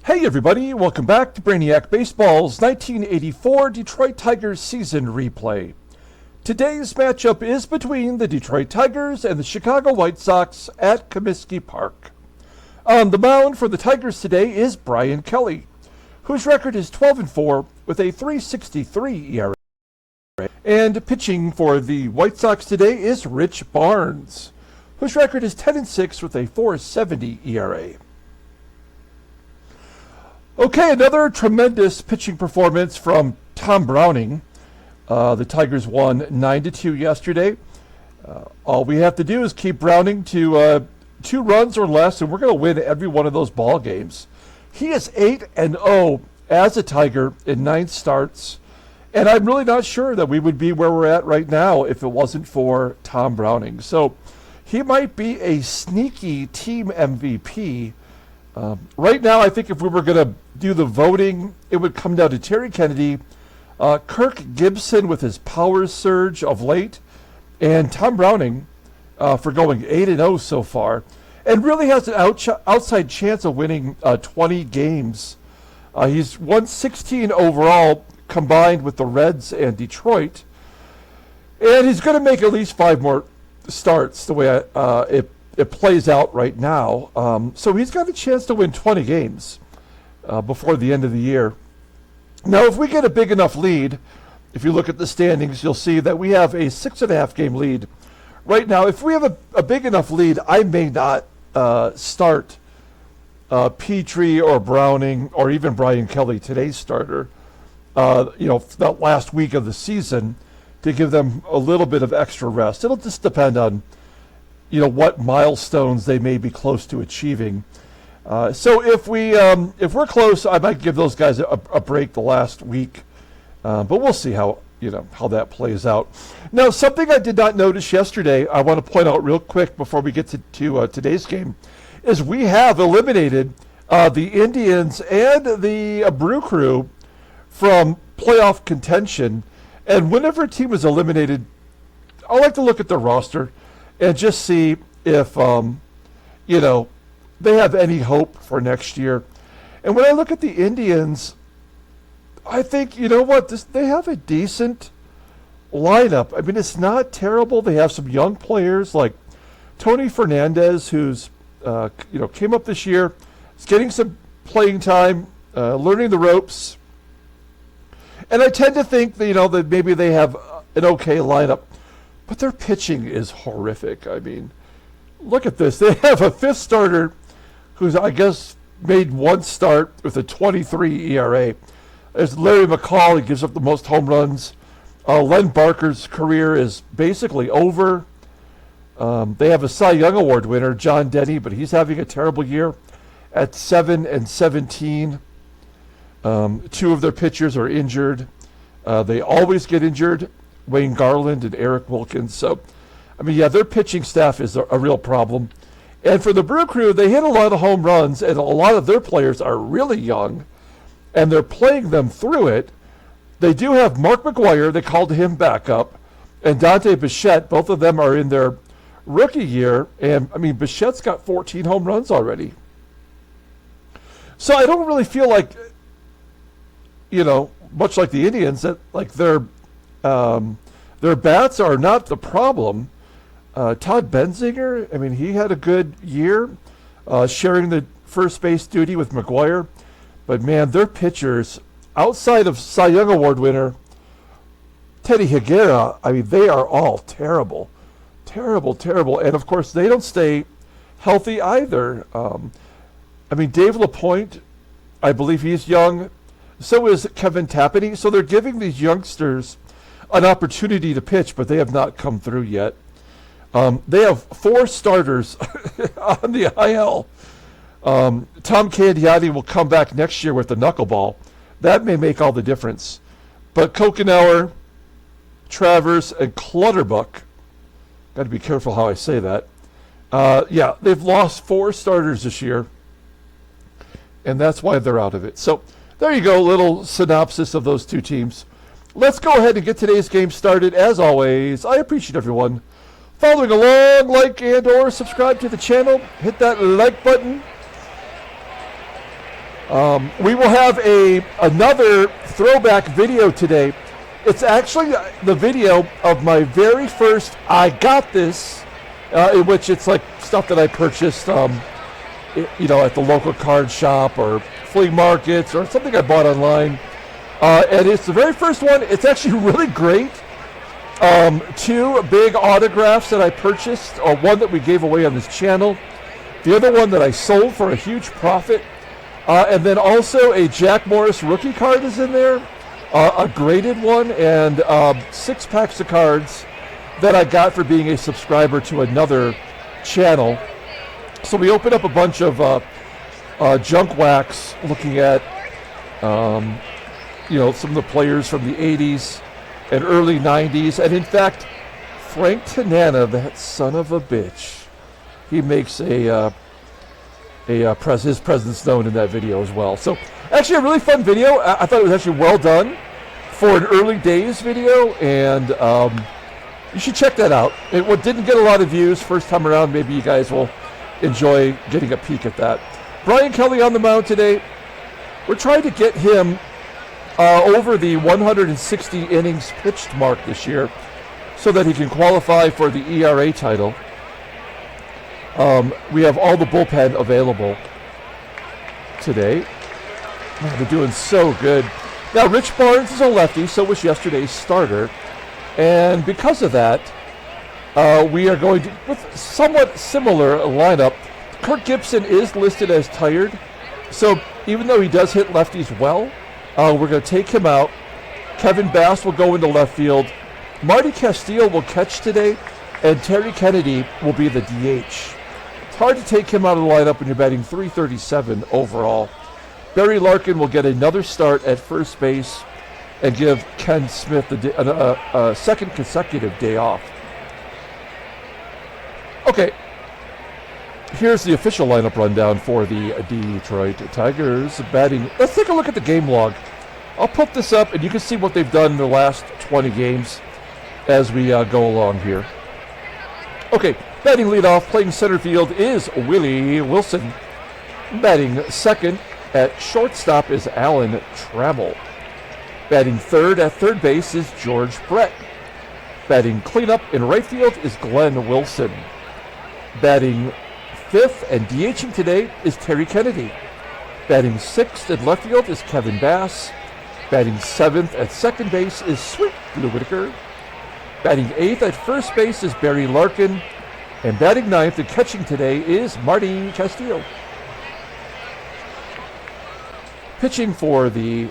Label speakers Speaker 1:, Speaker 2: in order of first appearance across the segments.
Speaker 1: Hey everybody, welcome back to Brainiac Baseball's 1984 Detroit Tigers season replay. Today's matchup is between the Detroit Tigers and the Chicago White Sox at Comiskey Park. On the mound for the Tigers today is Bryan Kelly, whose record is 12-4 with a 3.63 ERA. And pitching for the White Sox today is Rich Barnes, whose record is 10-6 with a 4.70 ERA. Okay, another tremendous pitching performance from Tom Browning. The Tigers won 9-2 yesterday. All we have to do is keep Browning to 2 runs or less, and we're going to win every one of those ball games. He is 8-0 as a Tiger in 9 starts, and I'm really not sure that we would be where we're at right now if it wasn't for Tom Browning. So he might be a sneaky team MVP. Right now, I think if we were going to do the voting, it would come down to Terry Kennedy, Kirk Gibson with his power surge of late, and Tom Browning for going 8-0 so far, and really has an outside chance of winning 20 games. He's won 16 overall combined with the Reds and Detroit, and he's going to make at least 5 more starts the way it plays out right now. So he's got a chance to win 20 games before the end of the year. Now, if we get a big enough lead, if you look at the standings, you'll see that we have a 6.5 game lead. Right now, if we have a big enough lead, I may not start Petrie or Browning or even Bryan Kelly, today's starter, that last week of the season, to give them a little bit of extra rest. It'll just depend on what milestones they may be close to achieving. So if we're close, I might give those guys a break the last week, but we'll see how that plays out. Now, something I did not notice yesterday, I want to point out real quick before we get to today's game, is we have eliminated the Indians and the Brew Crew from playoff contention. And whenever a team is eliminated, I like to look at their roster and just see if, they have any hope for next year. And when I look at the Indians, I think, they have a decent lineup. I mean, it's not terrible. They have some young players like Tony Fernandez, who's, came up this year. Is getting some playing time, learning the ropes. And I tend to think that, that maybe they have an okay lineup. But their pitching is horrific. I mean, look at this. They have a 5th starter who's, I guess, made 1 start with a 23 ERA. There's Larry McCall. He gives up the most home runs. Len Barker's career is basically over. They have a Cy Young Award winner, John Denny, but he's having a terrible year at 7-17. 2 of their pitchers are injured. They always get injured. Wayne Garland and Eric Wilkins. So, their pitching staff is a real problem. And for the Brew Crew, they hit a lot of home runs, and a lot of their players are really young, and they're playing them through it. They do have Mark McGwire. They called him back up, and Dante Bichette. Both of them are in their rookie year, and, Bichette's got 14 home runs already. So I don't really feel like, much like the Indians, that their bats are not the problem. Todd Benzinger, he had a good year sharing the first base duty with McGwire. But, man, their pitchers, outside of Cy Young Award winner Teddy Higuera, they are all terrible. Terrible, terrible. And, of course, they don't stay healthy either. Dave LaPointe, I believe he's young. So is Kevin Tapani. So they're giving these youngsters an opportunity to pitch, but they have not come through yet. They have 4 starters on the IL. Tom Candiotti will come back next year with the knuckleball. That may make all the difference. But Kokenauer, Travers, and Clutterbuck, got to be careful how I say that. They've lost 4 starters this year, and that's why they're out of it. So there you go, a little synopsis of those 2 teams. Let's go ahead and get today's game started. As always, I appreciate everyone following along. Like and or subscribe to the channel. Hit that like button. We will have another throwback video today. It's actually the video of my very first I Got This, in which it's like stuff that I purchased, at the local card shop or flea markets or something I bought online. And it's the very first one. It's actually really great. 2 big autographs that I purchased, one that we gave away on this channel, the other one that I sold for a huge profit, and then also a Jack Morris rookie card is in there, a graded one, and 6 packs of cards that I got for being a subscriber to another channel. So we opened up a bunch of junk wax, looking at some of the players from the 80s and early 90s. And in fact, Frank Tanana, that son of a bitch, he makes his presence known in that video as well. So actually a really fun video. I thought it was actually well done for an early days video, and you should check that out. It didn't get a lot of views first time around. Maybe you guys will enjoy getting a peek at that. Brian Kelly on the mound today. We're trying to get him over the 160 innings pitched mark this year so that he can qualify for the ERA title. We have all the bullpen available today. Man, they're doing so good. Now, Rich Barnes is a lefty, so was yesterday's starter. And because of that, we are going to, with somewhat similar lineup. Kirk Gibson is listed as tired, so even though he does hit lefties well, we're going to take him out. Kevin Bass will go into left field. Marty Castillo will catch today, and Terry Kennedy will be the DH. It's hard to take him out of the lineup when you're batting .337 overall. Barry Larkin will get another start at first base and give Ken Smith a second consecutive day off. Okay, here's the official lineup rundown for the Detroit Tigers batting. Let's take a look at the game log. I'll put this up, and you can see what they've done in the last 20 games as we go along here. Okay, batting leadoff, playing center field is Willie Wilson. Batting second at shortstop is Alan Trammell. Batting third at third base is George Brett. Batting cleanup in right field is Glenn Wilson. Batting fifth and DHing today is Terry Kennedy. Batting sixth at left field is Kevin Bass. Batting seventh at second base is Sweet Blue Whitaker. Batting eighth at first base is Barry Larkin. And batting ninth and catching today is Marty Castillo. Pitching for the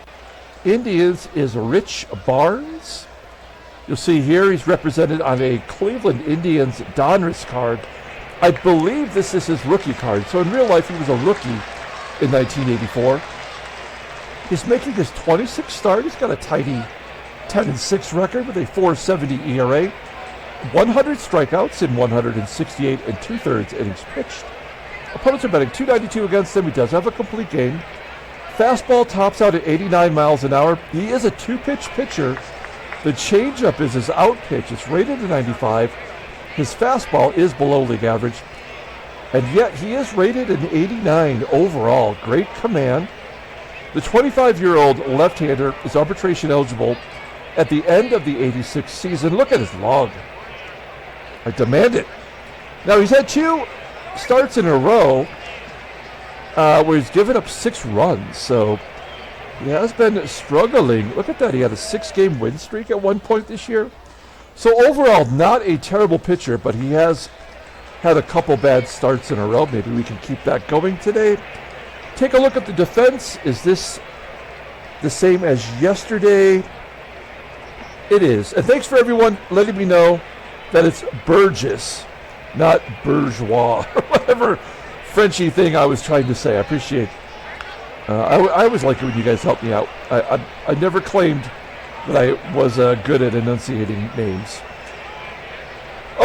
Speaker 1: Indians is Rich Barnes. You'll see here he's represented on a Cleveland Indians Donruss card. I believe this is his rookie card. So in real life, he was a rookie in 1984. He's making his 26th start. He's got a tidy 10-6 record with a .470 ERA, 100 strikeouts in 168 2/3 innings pitched. Opponents are batting .292 against him. He does have a complete game. Fastball tops out at 89 miles an hour. He is a 2-pitch pitcher. The changeup is his out pitch. It's rated at 95. His fastball is below league average. And yet he is rated an 89 overall. Great command. The 25-year-old left-hander is arbitration eligible at the end of the 86 season. Look at his log. I demand it. Now he's had 2 starts in a row where he's given up 6 runs. So he has been struggling. Look at that. He had a 6-game win streak at one point this year. So overall, not a terrible pitcher, but he has had a couple bad starts in a row. Maybe we can keep that going today. Take a look at the defense. Is this the same as yesterday? It is. And thanks for everyone letting me know that it's BOURJOS, not bourgeois, or whatever Frenchy thing I was trying to say. I appreciate I always like it when you guys help me out. I never claimed that I was good at enunciating names.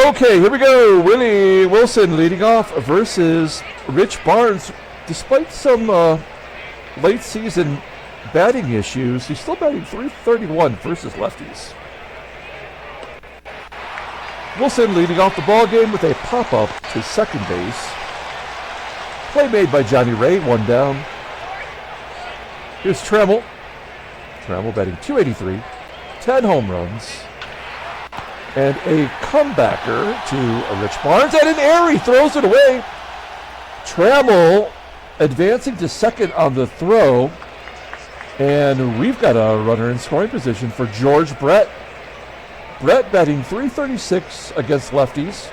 Speaker 1: Okay, here we go. Willie Wilson leading off versus Rich Barnes. Despite some late season batting issues, he's still batting .331 versus lefties. Wilson leading off the ball game with a pop-up to second base. Play made by Johnny Ray, 1 down. Here's Trammell. Trammell batting .283, 10 home runs, and a comebacker to Rich Barnes, and an air, he throws it away. Trammell advancing to second on the throw, and we've got a runner in scoring position for George Brett. Brett batting .336 against lefties,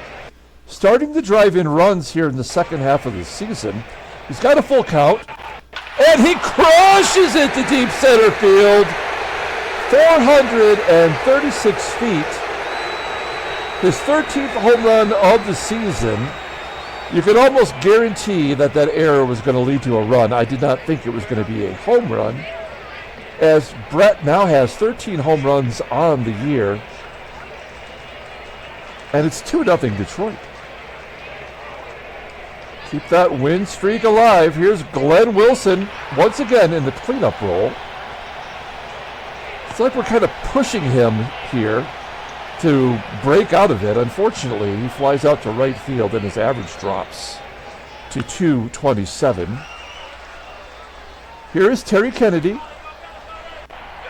Speaker 1: starting to drive in runs here in the second half of the season. He's got a full count, and he crushes it to deep center field. 436 feet. His 13th home run of the season. You could almost guarantee that that error was going to lead to a run. I did not think it was going to be a home run, as Brett now has 13 home runs on the year. And it's 2-0 Detroit. Keep that win streak alive. Here's Glenn Wilson once again in the cleanup role. It's like we're kind of pushing him here to break out of it. Unfortunately, he flies out to right field and his average drops to .227. Here is Terry Kennedy,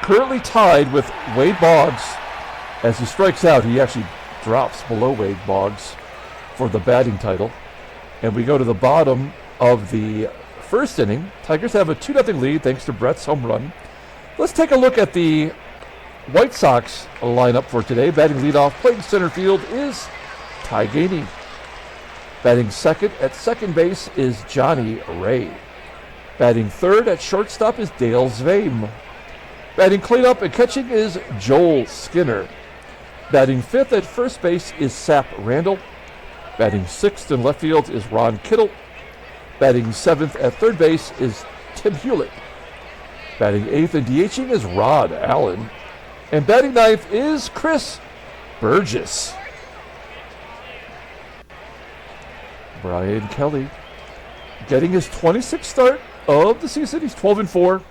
Speaker 1: currently tied with Wade Boggs. As he strikes out, he actually drops below Wade Boggs for the batting title. And we go to the bottom of the first inning. Tigers have a 2-0 lead thanks to Brett's home run. Let's take a look at the White Sox lineup for today. Batting leadoff, playing center field, is Ty Gainey. Batting second at second base is Johnny Ray. Batting third at shortstop is Dale SVEUM. Batting cleanup and catching is Joel Skinner. Batting fifth at first base is Sap Randall. Batting sixth in left field is Ron Kittle. Batting seventh at third base is Tim Hulett. Batting eighth and DHing is Rod Allen. And batting ninth is Chris BOURJOS. Brian Kelly getting his 26th start of the season. He's 12-4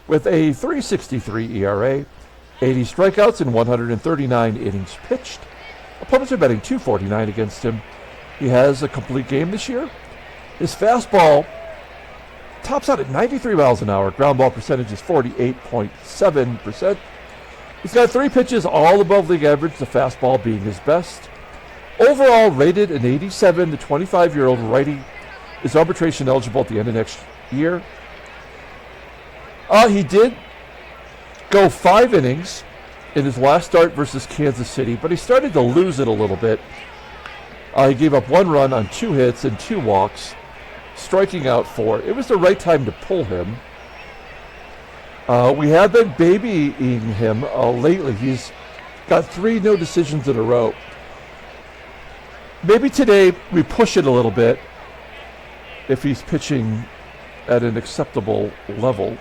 Speaker 1: with a .363 ERA, 80 strikeouts in 139 innings pitched. Opponents are batting .249 against him. He has a complete game this year. His fastball tops out at 93 miles an hour. Ground ball percentage is 48.7%. He's got 3 pitches all above league average, the fastball being his best. Overall rated an 87, the 25-year-old righty is arbitration eligible at the end of next year. He did go 5 innings in his last start versus Kansas City, but he started to lose it a little bit. He gave up 1 run on 2 hits and 2 walks, striking out 4. It was the right time to pull him. We have been babying him lately. He's got 3 no decisions in a row. Maybe today we push it a little bit if he's pitching at an acceptable level.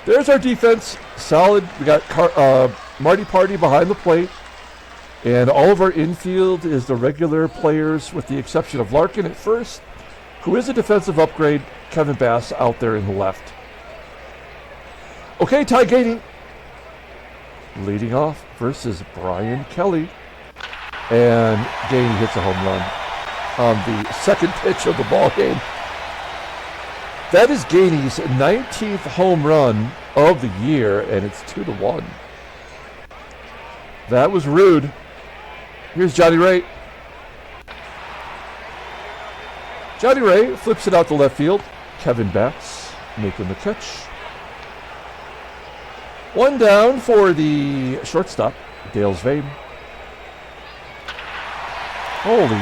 Speaker 1: There's our defense, solid. We got Marty Party behind the plate. And all of our infield is the regular players with the exception of Larkin at first, who is a defensive upgrade. Kevin Bass out there in the left. Okay, Ty Gainey leading off versus Brian Kelly. And Gainey hits a home run on the second pitch of the ball game. That is Gainey's 19th home run of the year, and it's 2-1. That was rude. Here's Johnny Ray. Johnny Ray flips it out to left field. Kevin Bass making the catch. 1 down for the shortstop, Dale SVEUM. Holy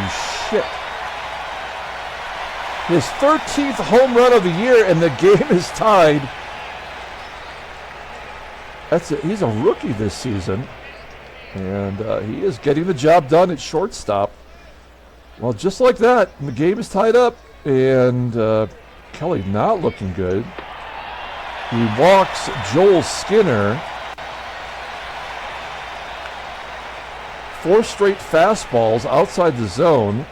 Speaker 1: shit. His 13th home run of the year, and the game is tied. That's it. He's a rookie this season, and he is getting the job done at shortstop. Well, just like that, the game is tied up, and Kelly not looking good. He walks Joel Skinner. 4 straight fastballs outside the zone.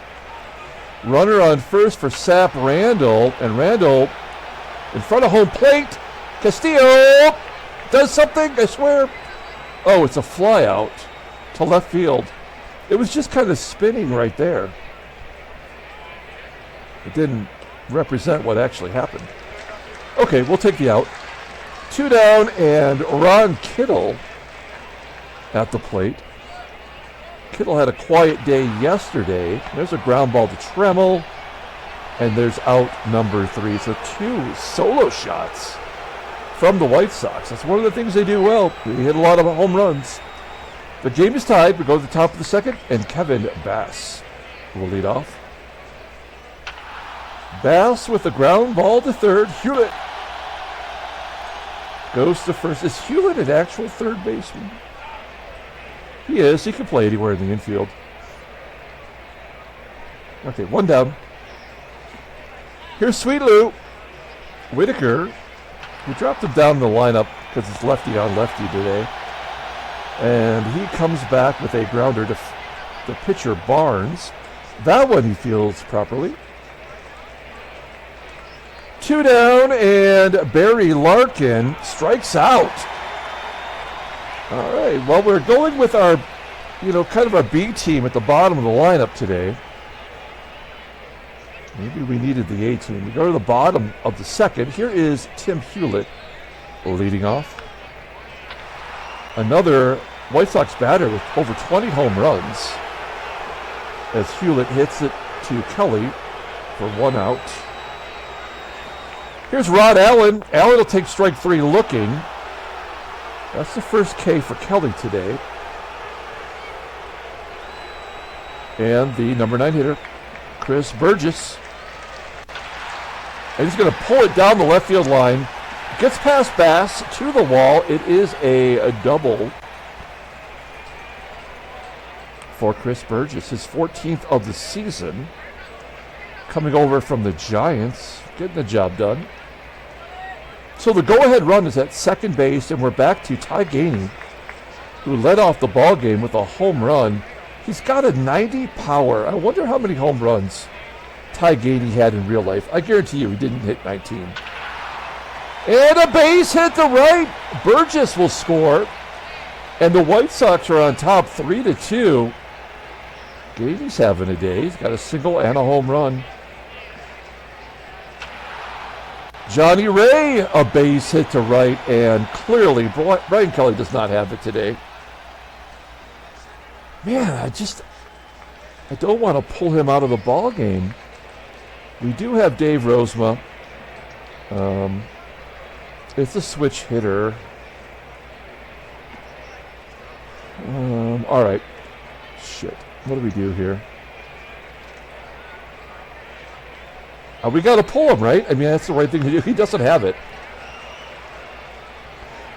Speaker 1: Runner on first for Sap Randall, and Randall in front of home plate. Castillo does something, I swear. Oh, it's a fly out to left field. It was just kind of spinning right there. It didn't represent what actually happened. Okay, we'll take the out. 2 down, and KITTLE at the plate. KITTLE had a quiet day yesterday. There's a ground ball to TRAMMELL, and there's out number 3. So 2 solo shots from the White Sox. That's one of the things they do well. They hit a lot of home runs. The game is tied. We go to the top of the second, and Kevin Bass will lead off. Bass with the ground ball to third. HULETT goes to first. Is HULETT an actual third baseman? He is. He can play anywhere in the infield. Okay, 1 down. Here's Sweet Lou. Whitaker. We dropped him down in the lineup because it's lefty on lefty today. And he comes back with a grounder to the pitcher, Barnes. That one he fields properly. 2 down, and Barry Larkin strikes out. All right, well, we're going with our, kind of our B team at the bottom of the lineup today. Maybe we needed the A team. We go to the bottom of the second. Here is Tim HULETT leading off. Another White Sox batter with over 20 home runs as HULETT hits it to Kelly for 1 out. Here's Rod Allen. Allen will take strike 3 looking. That's the first K for Kelly today. And the number 9 hitter, Chris BOURJOS. And he's going to pull it down the left field line. Gets past Bass to the wall. It is a double for Chris BOURJOS. His 14th of the season. Coming over from the Giants. Getting the job done. So the go-ahead run is at second base, and we're back to Ty Gainey, who led off the ball game with a home run. He's got a 90 power. I wonder how many home runs Ty Gainey had in real life. I guarantee you he didn't hit 19. And a base hit to right. BOURJOS will score, and the White Sox are on top 3-2. Gainey's having a day. He's got a single and a home run. Johnny Ray, a base hit to right, and clearly Brian Kelly does not have it today. Man, I don't want to pull him out of the ball game. We do have Dave Rozema. It's a switch hitter. All right. Shit. What do we do here? We got to pull him, right? I mean, that's the right thing to do. He doesn't have it.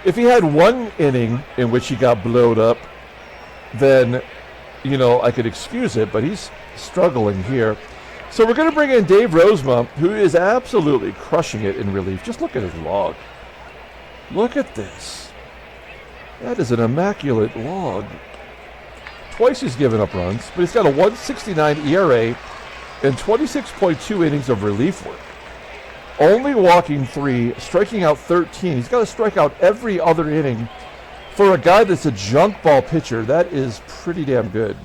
Speaker 1: If he had 1 inning in which he got blowed up, then, I could excuse it, but he's struggling here. So we're going to bring in Dave Rozema, who is absolutely crushing it in relief. Just look at his log. Look at this. That is an immaculate log. Twice he's given up runs, but he's got a 1.69 ERA and 26.2 innings of relief work. Only walking 3, striking out 13. He's got to strike out every other inning. For a guy that's a junk ball pitcher, that is pretty damn good.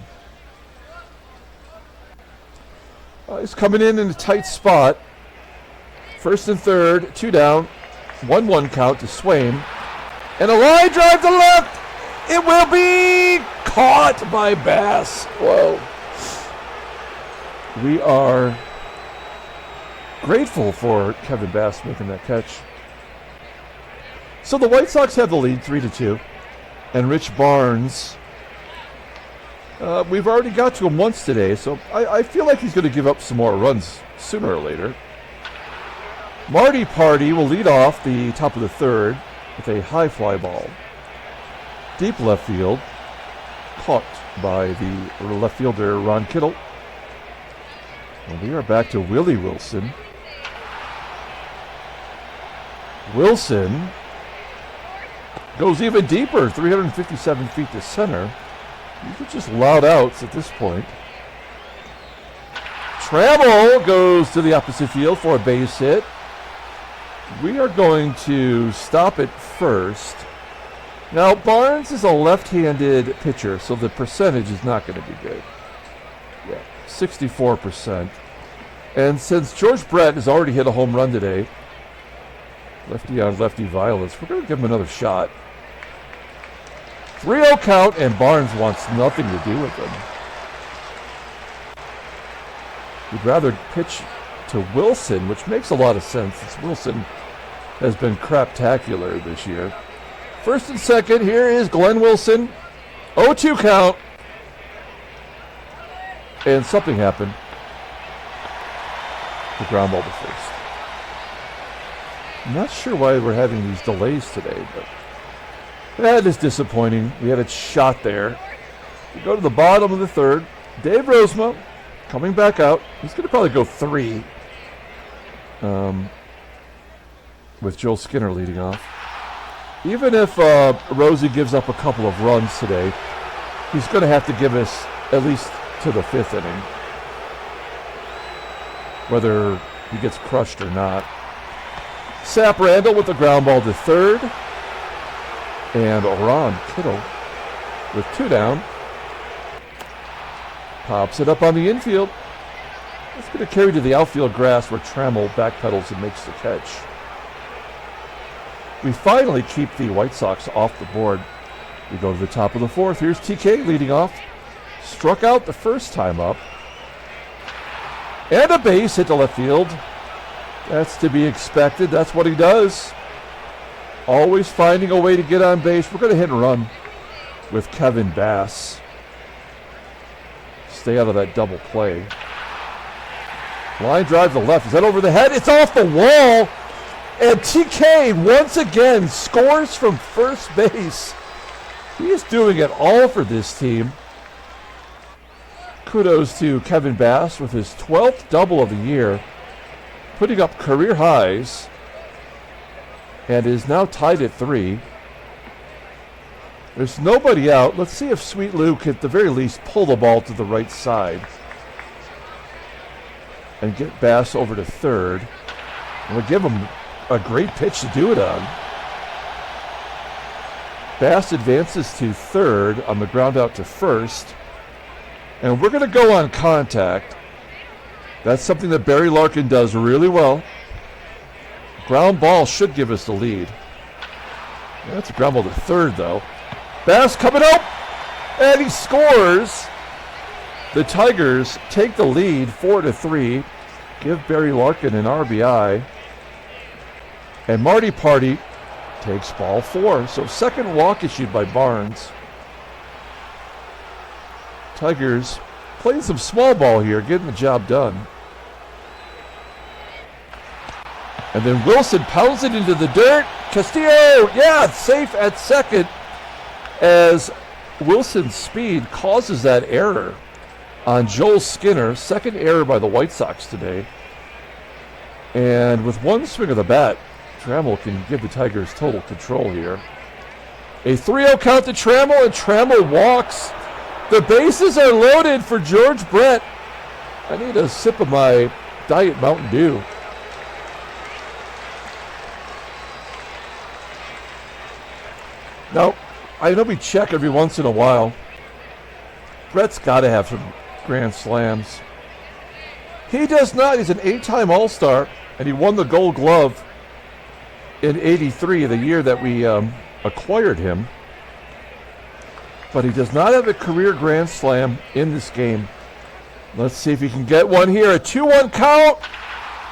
Speaker 1: He's coming in a tight spot. First and third, 2 down, 1-1 count to SVEUM. And a line drive to left. It will be caught by Bass. Whoa. We are grateful for Kevin Bass making that catch. So the White Sox have the lead 3-2. And Rich Barnes, we've already got to him once today, so I feel like he's going to give up some more runs sooner or later. Marty Party will lead off the top of the third with a high fly ball. Deep left field, caught by the left fielder Ron Kittle. And we are back to Willie Wilson. Wilson goes even deeper, 357 feet to center. You could just loud outs at this point. TRAMMELL goes to the opposite field for a base hit. We are going to stop it first. Now, Barnes is a left-handed pitcher, so the percentage is not going to be good. Yeah, 64%. And since George Brett has already hit a home run today, Lefty on lefty violence. We're going to give him another shot. 3-0 count, and Barnes wants nothing to do with him. We'd rather pitch to Wilson, which makes a lot of sense since Wilson has been craptacular this year. First and second, here is Glenn Wilson. 0-2 count. And something happened. The ground ball to first. I'm not sure why we're having these delays today, but that is disappointing. We had a shot there. We go to the bottom of the third. Dave Rozema coming back out. He's going to probably go 3 with Joel Skinner leading off. Even if Rosie gives up a couple of runs today, he's going to have to give us at least to the 5th inning, whether he gets crushed or not. Sap Randall with the ground ball to third. And Ron Kittle with 2 down. Pops it up on the infield. It's going to carry to the outfield grass where Trammell backpedals and makes the catch. We finally keep the White Sox off the board. We go to the top of the 4th. Here's TK leading off. Struck out the first time up. And a base hit to left field. That's to be expected. That's what he does. Always finding a way to get on base. We're going to hit and run with Kevin Bass. Stay out of that double play. Line drive to the left. Is that over the head? It's off the wall. And TK once again scores from first base. He is doing it all for this team. Kudos to Kevin Bass with his 12th double of the year, putting up career highs, and is now tied at 3. There's nobody out. Let's see if Sweet Luke at the very least pull the ball to the right side and get Bass over to third. And we'll give him a great pitch to do it on. Bass advances to third on the ground out to first. And we're going to go on contact. That's something that Barry Larkin does really well. Ground ball should give us the lead. That's a ground ball to third, though. Bass coming up, and he scores. The Tigers take the lead 4-3. Give Barry Larkin an RBI. And Marty Party takes ball 4. So second walk issued by Barnes. Tigers playing some small ball here, getting the job done. And then Wilson pounds it into the dirt. Castillo, yeah, safe at second as Wilson's speed causes that error on Joel Skinner. Second error by the White Sox today. And with one swing of the bat, Trammell can give the Tigers total control here. A 3-0 count to Trammell, and Trammell walks. The bases are loaded for George Brett. I need a sip of my Diet Mountain Dew. Now, I know we check every once in a while. Brett's got to have some grand slams. He does not. He's an 8-time All-Star, and he won the Gold Glove in '83, the year that we acquired him. But he does not have a career grand slam in this game. Let's see if he can get one here. A 2-1 count,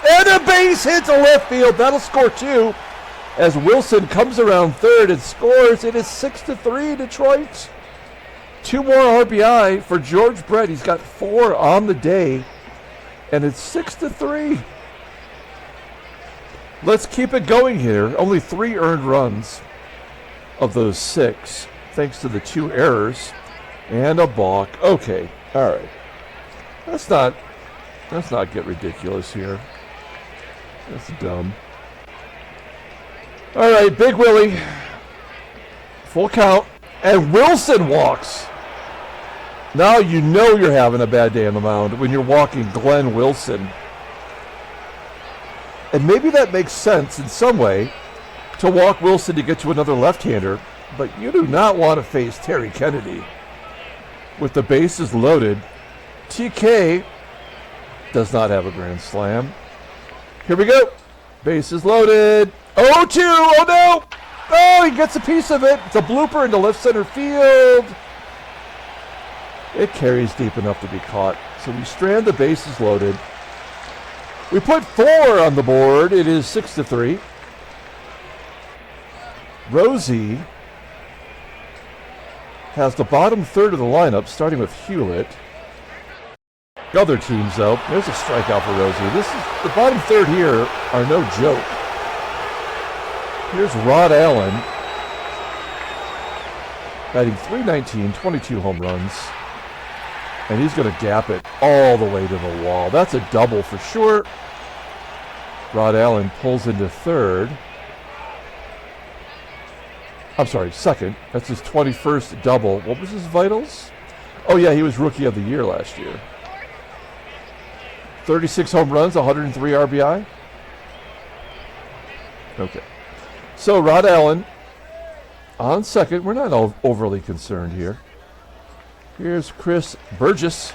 Speaker 1: and a base hit to left field. That'll score 2. As Wilson comes around third and scores. It is 6-3 Detroit. 2 more RBI for George Brett. He's got 4 on the day, and it's 6-3. Let's keep it going here. Only 3 earned runs of those 6, thanks to the 2 errors and a balk. Okay, all right. Let's not get ridiculous here. That's dumb. All right, Big Willie. Full count. And Wilson walks. Now you know you're having a bad day on the mound when you're walking Glenn Wilson. And maybe that makes sense in some way to walk Wilson to get to another left-hander, but you do not want to face Terry Kennedy. With the bases loaded, TK does not have a grand slam. Here we go. Bases loaded. 0-2. Oh, no. Oh, he gets a piece of it. It's a blooper into left center field. It carries deep enough to be caught. So we strand the bases loaded. We put 4 on the board. It is 6-3. Rosie has the bottom third of the lineup, starting with Hewlett. Other teams, though, there's a strikeout for Rosie. This is the bottom third here are no joke. Here's Rod Allen, batting .319, 22 home runs, and he's going to gap it all the way to the wall. That's a double for sure. Rod Allen pulls into third. I'm sorry, second. That's his 21st double. What was his vitals? Oh, yeah, he was Rookie of the Year last year. 36 home runs, 103 RBI. Okay. So Rod Allen on second. We're not overly concerned here. Here's Chris Burgess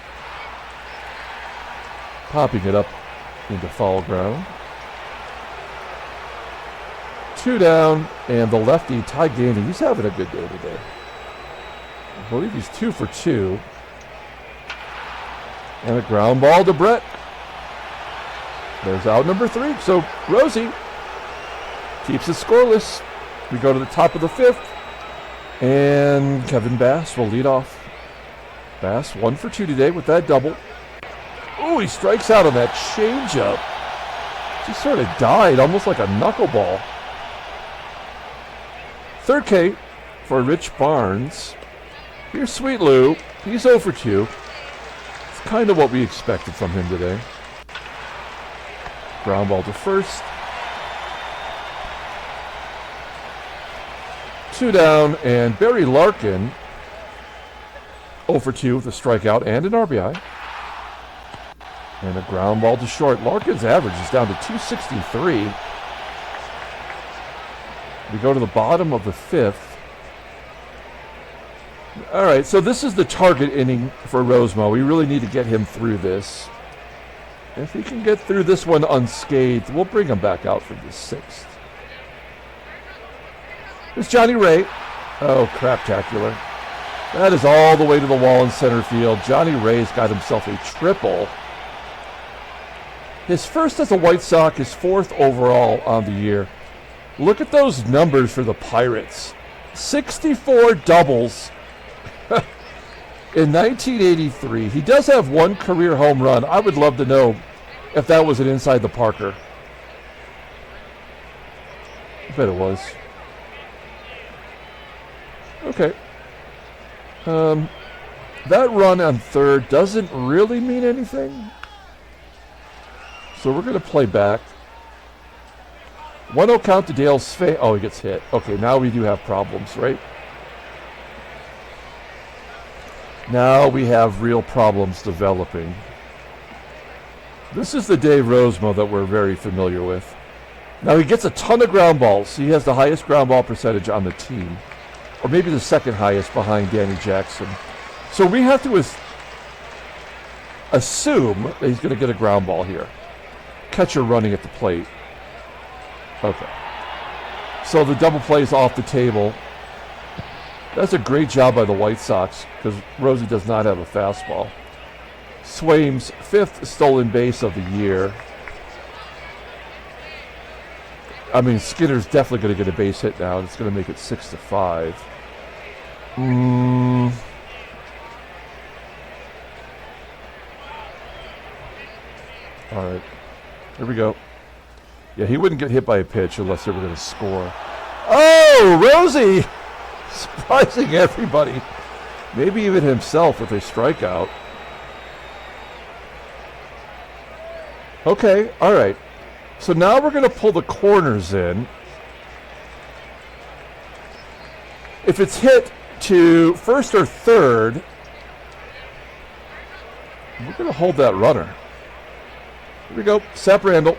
Speaker 1: popping it up into foul ground. 2 down, and the lefty, Ty Gainey, he's having a good day today. I believe he's 2 for 2. And a ground ball to Brett. There's out number 3. So Rosie keeps it scoreless. We go to the top of the 5th, and Kevin Bass will lead off. Bass 1 for 2 today with that double. Oh, he strikes out on that changeup. Just sort of died, almost like a knuckleball. Third K for Rich Barnes. Here's Sweet Lou. He's 0 for 2. It's kind of what we expected from him today. Ground ball to first. 2 down, and Barry Larkin 0 for 2 with a strikeout and an RBI. And a ground ball to short. Larkin's average is down to 263. We go to the bottom of the 5th. All right, so this is the target inning for Rosemo. We really need to get him through this. If he can get through this one unscathed, we'll bring him back out for the 6th. There's Johnny Ray. Oh, craptacular. That is all the way to the wall in center field. Johnny Ray's got himself a triple. His first as a White Sox, his 4th overall on the year. Look at those numbers for the Pirates. 64 doubles in 1983. He does have 1 career home run. I would love to know if that was an inside the Parker. I bet it was. Okay. That run on third doesn't really mean anything. So we're going to play back. 1-0 count to Dale SVEUM. Oh, he gets hit. Okay, now we do have problems, right? Now we have real problems developing. This is the Dave Rosemo that we're very familiar with. Now he gets a ton of ground balls. He has the highest ground ball percentage on the team. Or maybe the second highest behind Danny Jackson. So we have to assume that he's going to get a ground ball here. Catcher running at the plate. Okay. So the double play is off the table. That's a great job by the White Sox because Rosie does not have a fastball. SVEUM's 5th stolen base of the year. I mean, Skinner's definitely going to get a base hit now. It's going to make it 6-5. All right. Here we go. Yeah, he wouldn't get hit by a pitch unless they were going to score. Oh, Rosie! Surprising everybody. Maybe even himself with a strikeout. Okay, all right. So now we're going to pull the corners in. If it's hit to first or third, we're going to hold that runner. Here we go. Sap Randall.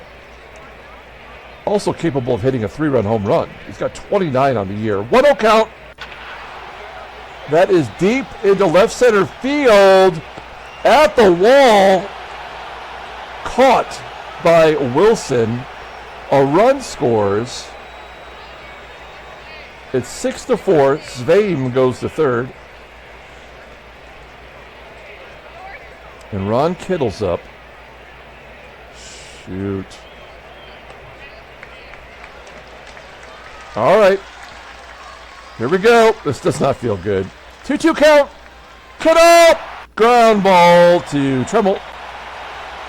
Speaker 1: Also capable of hitting a 3-run home run. He's got 29 on the year. 1-0 count. That is deep into left center field. At the wall. Caught by Wilson. A run scores. It's 6-4. SVEUM goes to third. And Ron Kittle's up. Shoot. All right. Here we go. This does not feel good. 2-2 count. Kittle! Ground ball to TRAMMELL.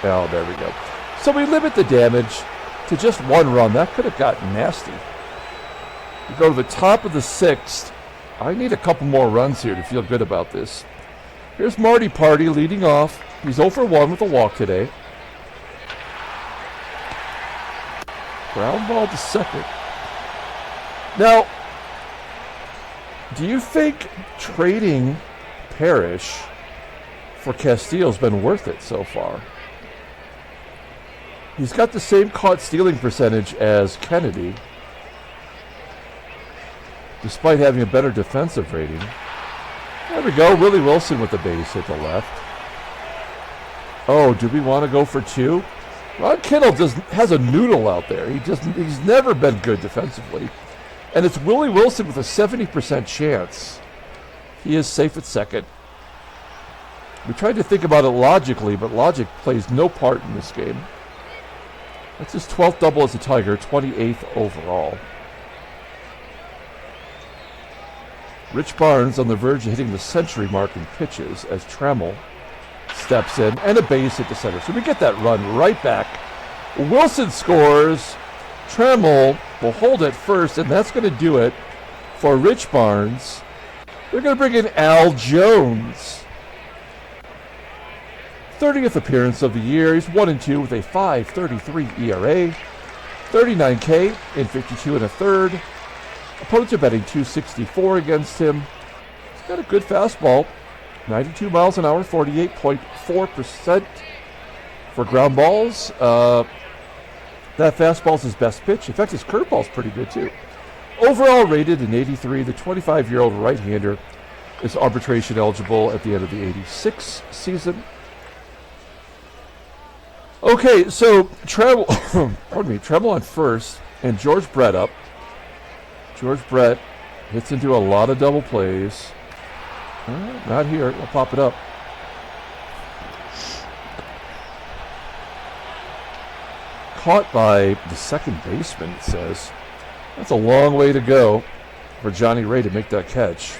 Speaker 1: Oh, there we go. So we limit the damage to just one run. That could have gotten nasty. We go to the top of the sixth. I need a couple more runs here to feel good about this. Here's Marty Party leading off. He's 0 for 1 with a walk today. Ground ball to second. Now, do you think trading Parrish for Castillo has been worth it so far? He's got the same caught stealing percentage as Kennedy, despite having a better defensive rating. There we go. Willie Wilson with the base hit to left. Oh, do we want to go for two? Ron Kittle has a noodle out there. He's never been good defensively. And it's Willie Wilson with a 70% chance. He is safe at second. We tried to think about it logically, but logic plays no part in this game. That's his 12th double as a Tiger, 28th overall. Rich Barnes on the verge of hitting the century mark in pitches as TRAMMELL steps in, and a base hit to center. So we get that run right back. Wilson scores. TRAMMELL will hold it first, and that's going to do it for Rich Barnes. They're going to bring in Al Jones. 30th appearance of the year. He's 1-2 with a 5.33 ERA. 39K in 52 1/3. Opponents are betting 264 against him. He's got a good fastball. 92 miles an hour, 48.4% for ground balls. That fastball's his best pitch. In fact, his curveball's pretty good too. Overall rated an 83, the 25-year-old right-hander is arbitration eligible at the end of the 86 season. Okay, so TRAMMELL on first, and George Brett up. George Brett hits into a lot of double plays. Not here. I'll pop it up. Caught by the second baseman, it says. That's a long way to go for Johnny Ray to make that catch.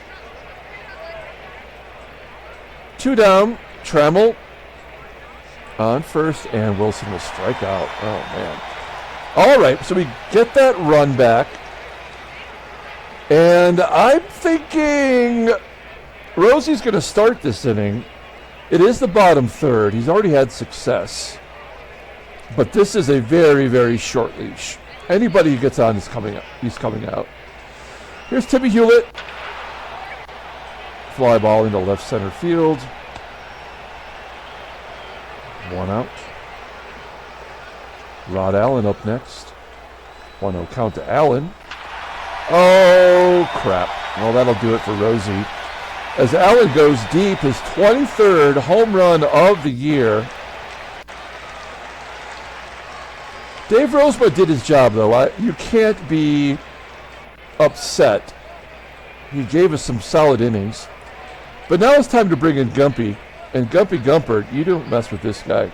Speaker 1: 2 down. TRAMMELL on first, and Wilson will strike out. Oh, man. All right, so we get that run back. And I'm thinking Rosie's going to start this inning. It is the bottom third. He's already had success. But this is a very, very short leash. Anybody who gets on is coming up. He's coming out. Here's Timmy HULETT. Fly ball into left center field. 1 out. Rod Allen up next. 1-0 count to Allen. Oh, crap. Well, that'll do it for Rosie. As Allen goes deep, his 23rd home run of the year. Dave Rozema did his job, though. You can't be upset. He gave us some solid innings. But now it's time to bring in Gumpy. And Gumpy Gumpert, you don't mess with this guy.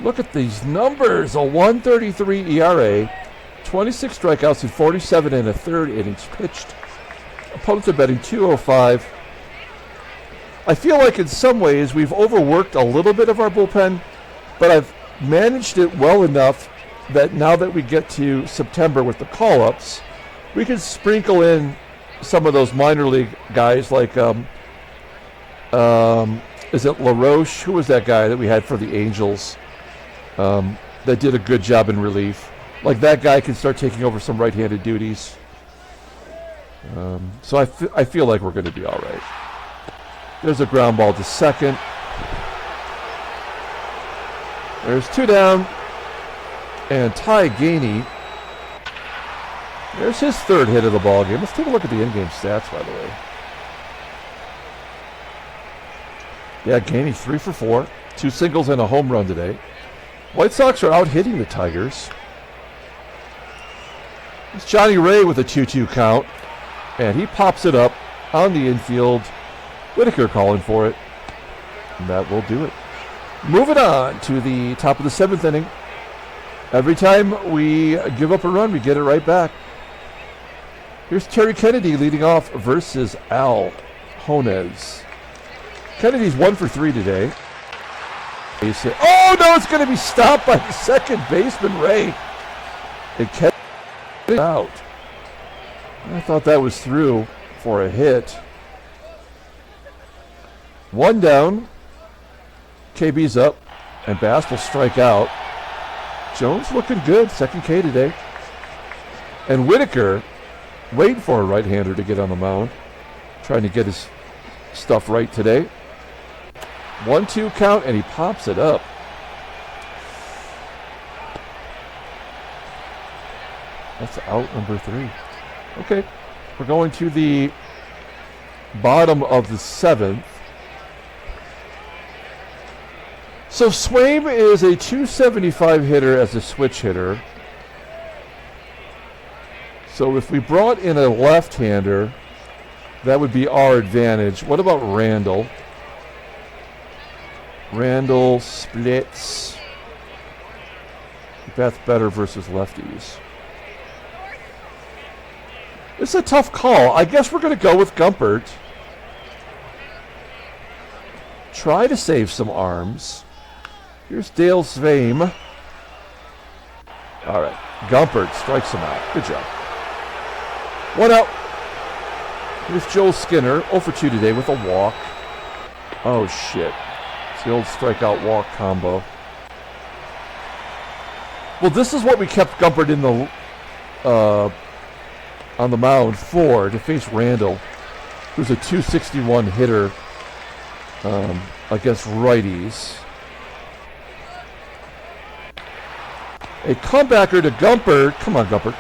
Speaker 1: Look at these numbers. A 1.33 ERA, 26 strikeouts in 47 1/3 innings pitched. Opponents are betting 205. I feel like in some ways we've overworked a little bit of our bullpen, but I've managed it well enough that now that we get to September with the call-ups, we can sprinkle in some of those minor league guys like, is it LaRoche? Who was that guy that we had for the Angels that did a good job in relief? Like that guy can start taking over some right-handed duties. So I feel like we're going to be all right. There's a ground ball to second. There's 2 down. And GAINEY, there's his 3rd hit of the ball game. Let's take a look at the in-game stats, by the way. Yeah, GAINEY 3 for 4, 2 singles and a home run today. White Sox are out hitting the Tigers. It's Johnny Ray with a 2-2 count. And he pops it up on the infield. Whitaker calling for it. And that will do it. Moving on to the top of the 7th inning. Every time we give up a run, we get it right back. Here's Terry Kennedy leading off versus Al Honez. Kennedy's 1 for 3 today. Oh, no, it's going to be stopped by the second baseman, Ray. And Kennedy out. I thought that was through for a hit. 1 down. KB's up, and Bass will strike out. Jones looking good, 2nd K today. And Whitaker waiting for a right-hander to get on the mound. Trying to get his stuff right today. 1-2 count, and he pops it up. That's out number 3. Okay, we're going to the bottom of the 7th. So SVEUM is a 275 hitter as a switch hitter. So if we brought in a left-hander, that would be our advantage. What about Randall? Randall splits. That's better versus lefties. It's a tough call. I guess we're going to go with Gumpert. Try to save some arms. Here's Dale SVEUM. All right. Gumpert strikes him out. Good job. 1 out. Here's Joel Skinner. 0 for 2 today with a walk. Oh, shit. It's the old strikeout walk combo. Well, this is what we kept Gumpert in the on the mound for, to face Randall, who's a 261 hitter against righties. A comebacker to Gumpert. Come on, Gumpert.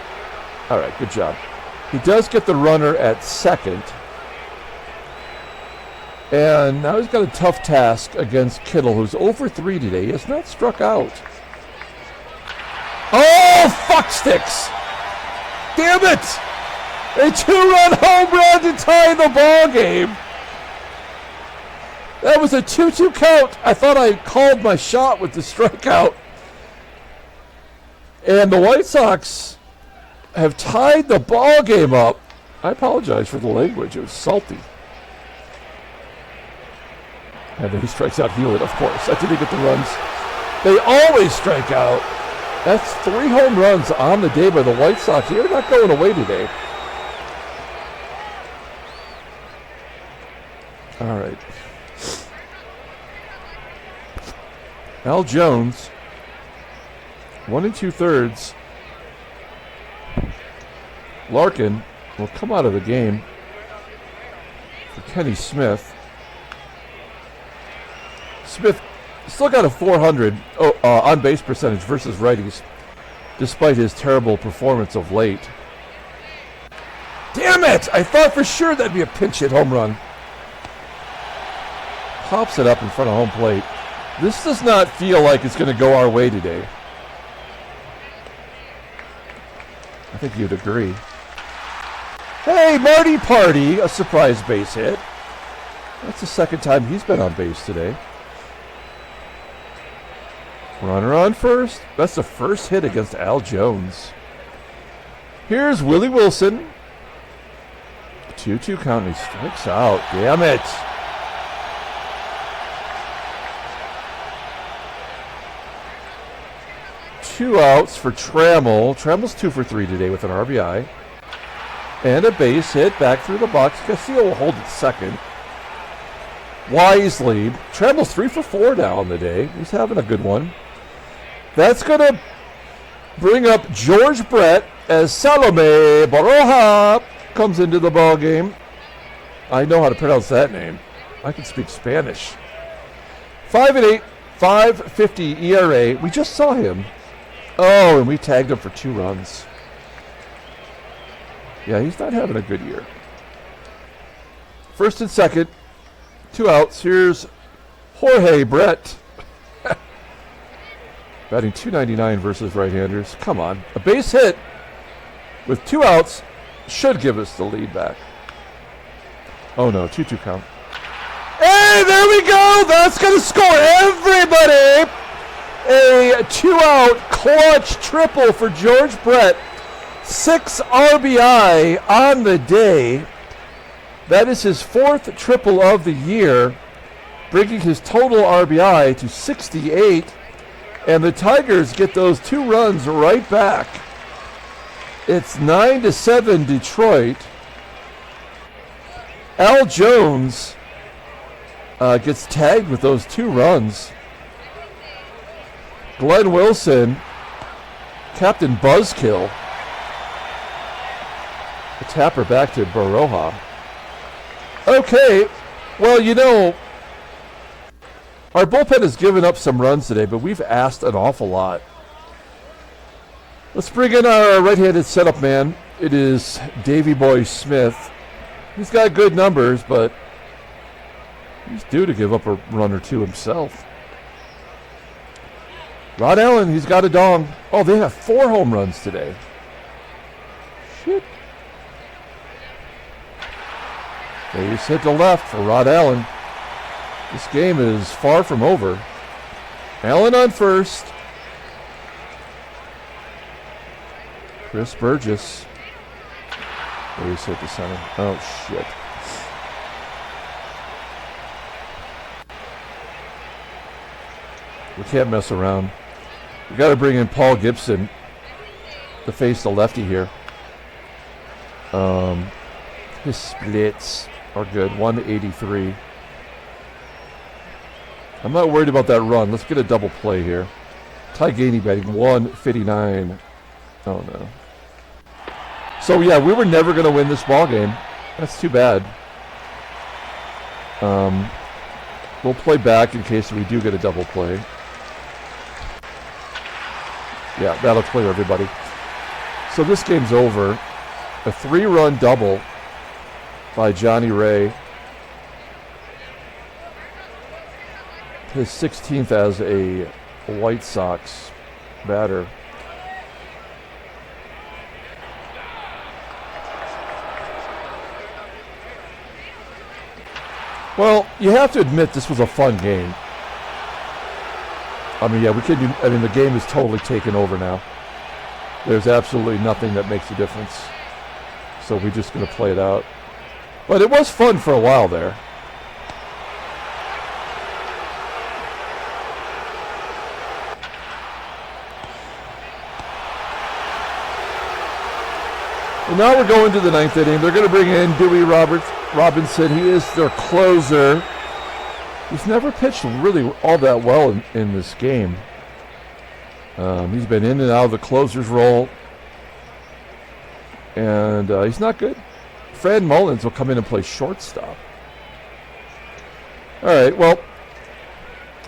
Speaker 1: All right, good job. He does get the runner at 2nd. And now he's got a tough task against Kittle, who's 0 for 3 today. He has not struck out. Oh, fuck sticks! Damn it! A 2-run home run to tie the ball game. That was a 2-2 count. I thought I called my shot with the strikeout. And the White Sox have tied the ball game up. I apologize for the language. It was salty. And then he strikes out Hewlett, of course. After they get the runs. They always strike out. That's 3 home runs on the day by the White Sox. They're not going away today. All right. Al Jones, 1 2/3. Larkin will come out of the game for Kenny Smith. Smith still got a 400 on-base percentage versus righties, despite his terrible performance of late. Damn it! I thought for sure that'd be a pinch hit home run. Pops it up in front of home plate. This does not feel like it's going to go our way today. I think you'd agree. Hey, Marty Party, a surprise base hit. That's the 2nd time he's been on base today. Runner on first. That's the first hit against Al Jones. Here's Willie Wilson. 2-2 count and he strikes out. Damn it. Two outs for Trammell. Trammell's 2 for 3 today with an RBI. And a base hit back through the box. Castillo will hold it 2nd. Wisely. Trammell's 3 for 4 now on the day. He's having a good one. That's going to bring up George Brett as Salome Baroja comes into the ball game. I know how to pronounce that name. I can speak Spanish. 5-8, 5.50 ERA. We just saw him. Oh, and we tagged him for 2 runs. Yeah, he's not having a good year. 1st and 2nd, 2 outs. Here's Jorge Brett. Batting .299 versus right-handers. Come on. A base hit with 2 outs. should give us the lead back. Oh no, 2-2 count. Hey, there we go! That's going to score everybody! A 2-out clutch triple for George Brett. 6 RBI on the day. That is his 4th triple of the year, bringing his total RBI to 68. And the Tigers get those 2 runs right back. It's 9-7 Detroit. Al Jones gets tagged with those 2 runs. Glenn Wilson, Captain Buzzkill. The tapper back to Baroja. Okay, well, you know, our bullpen has given up some runs today, but we've asked an awful lot. Let's bring in our right-handed setup man. It is Davey Boy Smith. He's got good numbers, but he's due to give up a run or 2 himself. Rod Allen, he's got a dong. Oh, they have 4 home runs today. Shit. Base hit to left for Rod Allen. This game is far from over. Allen on first. Chris Burgess. Base hit to center. Oh, shit. We can't mess around. We got to bring in Paul Gibson to face the lefty here. His splits are good. 183. I'm not worried about that run. Let's get a double play here. Ty Gainey batting 159. Oh no. So yeah, we were never going to win this ball game. That's too bad. We'll play back in case we do get a double play. Yeah, that'll clear everybody. So this game's over. A 3-run double by Johnny Ray. His 16th as a White Sox batter. Well, you have to admit this was a fun game. I mean, yeah, the game is totally taken over now. There's absolutely nothing that makes a difference. So we're just going to play it out. But it was fun for a while there. And now we're going to the 9th inning. They're going to bring in Dewey Robinson. He is their closer. He's never pitched really all that well in this game. He's been in and out of the closer's role. And he's not good. Fred Mullins will come in and play shortstop. All right, well,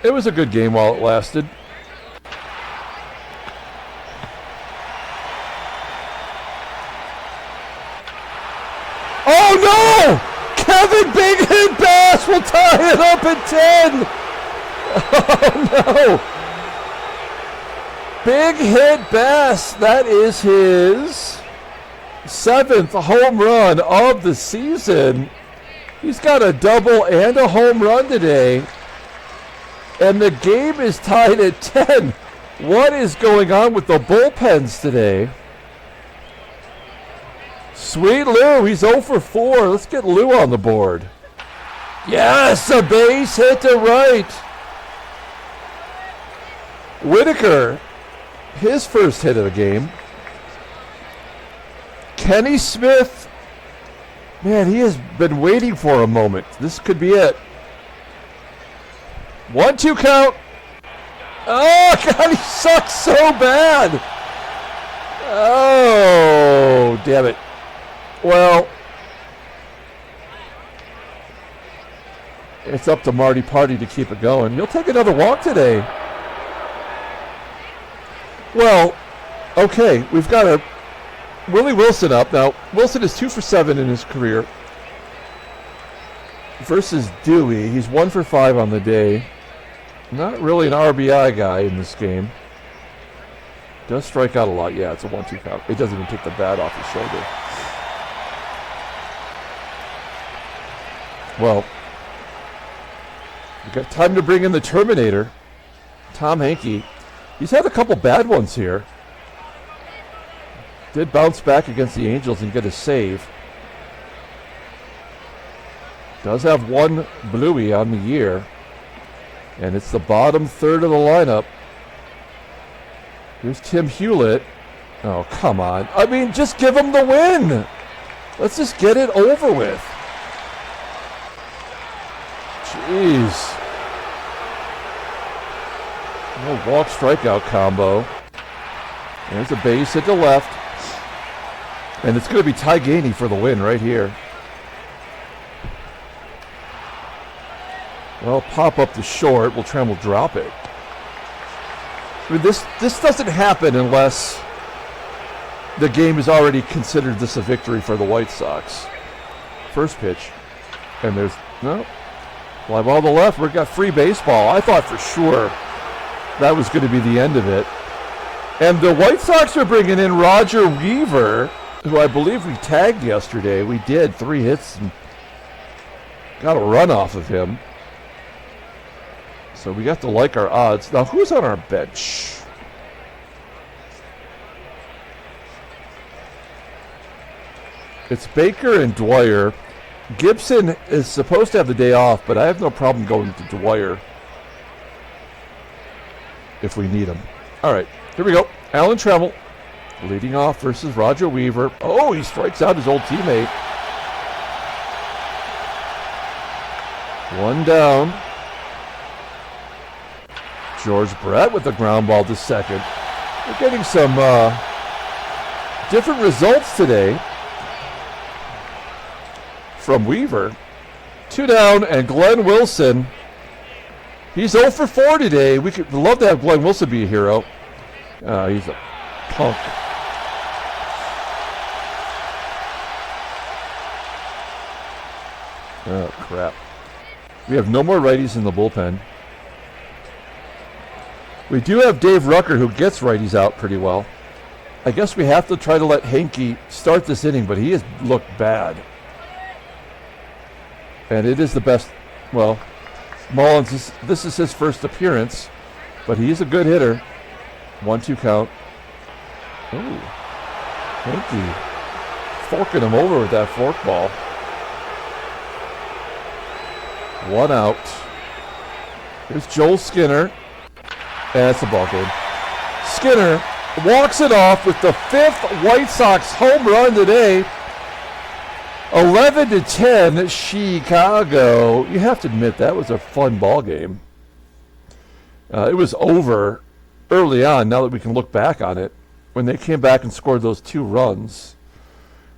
Speaker 1: it was a good game while it lasted. Oh no! Kevin Big Hit Bass will tie it up at 10! Oh no! Big Hit Bass, that is his 7th home run of the season. He's got a double and a home run today. And the game is tied at 10. What is going on with the bullpens today? Sweet Lou, he's 0 for 4. Let's get Lou on the board. Yes, a base hit to right. Whitaker, his first hit of the game. Kenny Smith, man, he has been waiting for a moment. This could be it. 1-2 count. Oh, God, he sucks so bad. Oh, damn it. Well, it's up to Marty Party to keep it going. He'll take another walk today. Well, okay, we've got a Willie Wilson up. Now, Wilson is 2 for 7 in his career. Versus Dewey, he's 1 for 5 on the day. Not really an RBI guy in this game. Does strike out a lot. Yeah, it's a 1-2 count. It doesn't even take the bat off his shoulder. Well, we got time to bring in the Terminator, Tom Hankey. He's had a couple bad ones here. Did bounce back against the Angels and get a save. Does have one Bluey on the year. And it's the bottom third of the lineup. Here's Tim Hewlett. Oh, come on. I mean, just give him the win. Let's just get it over with. Jeez. No walk strikeout combo. There's a base hit to left. And it's going to be Ty Gainey for the win right here. Well, pop up to short. Will Trammell drop it? I mean, this doesn't happen unless the game is already considered this a victory for the White Sox. First pitch. And there's, no. Fly ball to the left. We've got free baseball. I thought for sure that was going to be the end of it. And the White Sox are bringing in Roger Weaver, who I believe we tagged yesterday. We did 3 hits and got a run off of him. So we got to like our odds. Now, who's on our bench? It's Baker and Dwyer. Gibson is supposed to have the day off, but I have no problem going to Dwyer if we need him. All right, here we go. Alan Trammell leading off versus Roger Weaver. Oh, he strikes out his old teammate. 1 down. George Brett with the ground ball to second. We're getting some different results today from Weaver. 2 down, and Glenn Wilson. He's 0 for 4 today. We could love to have Glenn Wilson be a hero. He's a punk. Oh, crap. We have no more righties in the bullpen. We do have Dave Rucker, who gets righties out pretty well. I guess we have to try to let Hankey start this inning, but he has looked bad. And it is the best. Well, Mullins, this is his first appearance, but he's a good hitter. 1-2 count. Ooh. Hankey forking him over with that fork ball. 1 out. Here's Joel Skinner. And that's the ball game. Skinner walks it off with the 5th White Sox home run today. 11-10 Chicago. You have to admit that was a fun ball game. It was over early on, now that we can look back on it. When they came back and scored those 2 runs,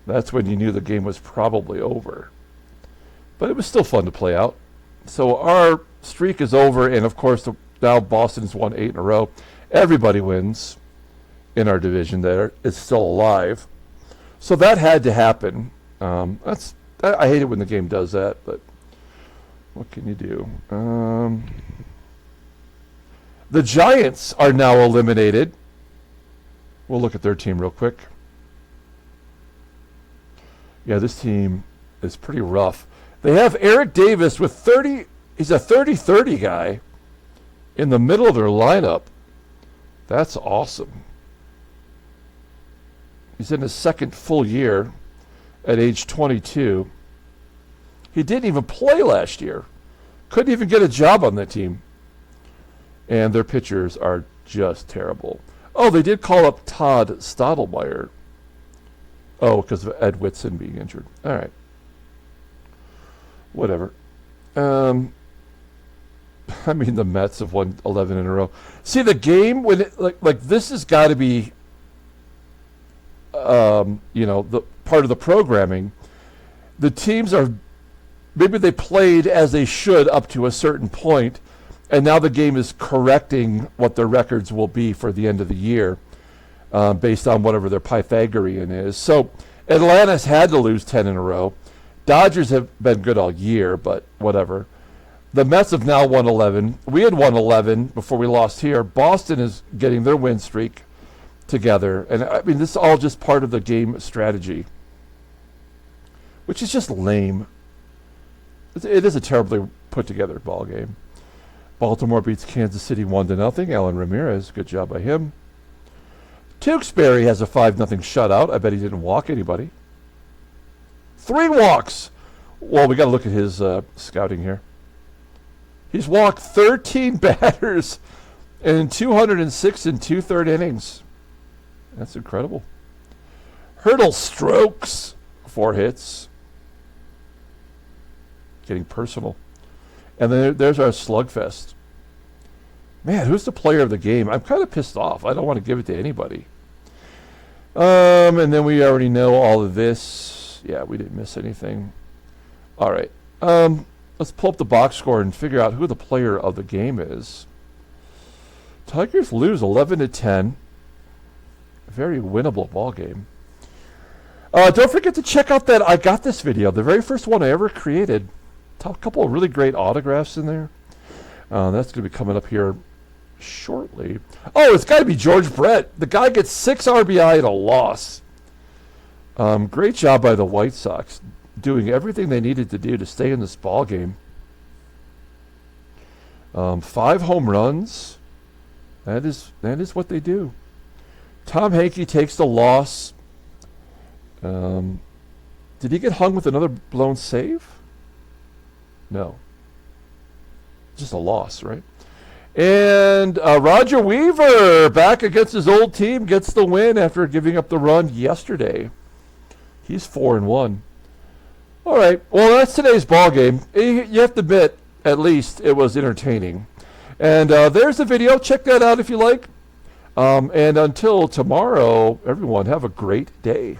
Speaker 1: that's when you knew the game was probably over. But it was still fun to play out. So our streak is over, and of course now Boston's won 8 in a row. Everybody wins in our division there. It's still alive. So that had to happen. I hate it when the game does that, but what can you do? The Giants are now eliminated. We'll look at their team real quick. Yeah, this team is pretty rough. They have Eric Davis with 30. He's a 30-30 guy in the middle of their lineup. That's awesome. He's in his 2nd full year at age 22. He didn't even play last year. Couldn't even get a job on that team. And their pitchers are just terrible. Oh, they did call up Todd Stottlemyre. Oh, because of Ed Whitson being injured. All right. Whatever. I mean, the Mets have won 11 in a row. See, the game, when it, like this has got to be, the part of the programming. The teams are, maybe they played as they should up to a certain point, and now the game is correcting what their records will be for the end of the year, based on whatever their Pythagorean is. So Atlanta's had to lose 10 in a row. Dodgers have been good all year, but whatever. The Mets have now won 11. We had won 11 before we lost here. Boston is getting their win streak together. And I mean, this is all just part of the game strategy, which is just lame. It is a terribly put together ball game. Baltimore beats Kansas City 1-0. Alan Ramirez, good job by him. Tewksbury has a 5-0 shutout. I bet he didn't walk anybody. 3 walks. Well, we got to look at his scouting here. He's walked 13 batters in 206 and 2/3 innings. That's incredible. Hurdle strokes, 4 hits. Getting personal. And then there's our slugfest. Man, who's the player of the game? I'm kind of pissed off. I don't want to give it to anybody. And then we already know all of this. Yeah, we didn't miss anything. All right. Let's pull up the box score and figure out who the player of the game is. Tigers lose 11-10. Very winnable ball game. Don't forget to check out that I Got This video, the very first one I ever created. A couple of really great autographs in there. That's going to be coming up here shortly. Oh, it's got to be George Brett. The guy gets 6 RBI and a loss. Great job by the White Sox, doing everything they needed to do to stay in this ball game. 5 home runs. That is what they do. Tom Hankey takes the loss. Did he get hung with another blown save? No. Just a loss, right? And Roger Weaver, back against his old team, gets the win after giving up the run yesterday. He's 4-1. All right. Well, that's today's ball game. You have to admit, at least, it was entertaining. And there's the video. Check that out if you like. And until tomorrow, everyone, have a great day.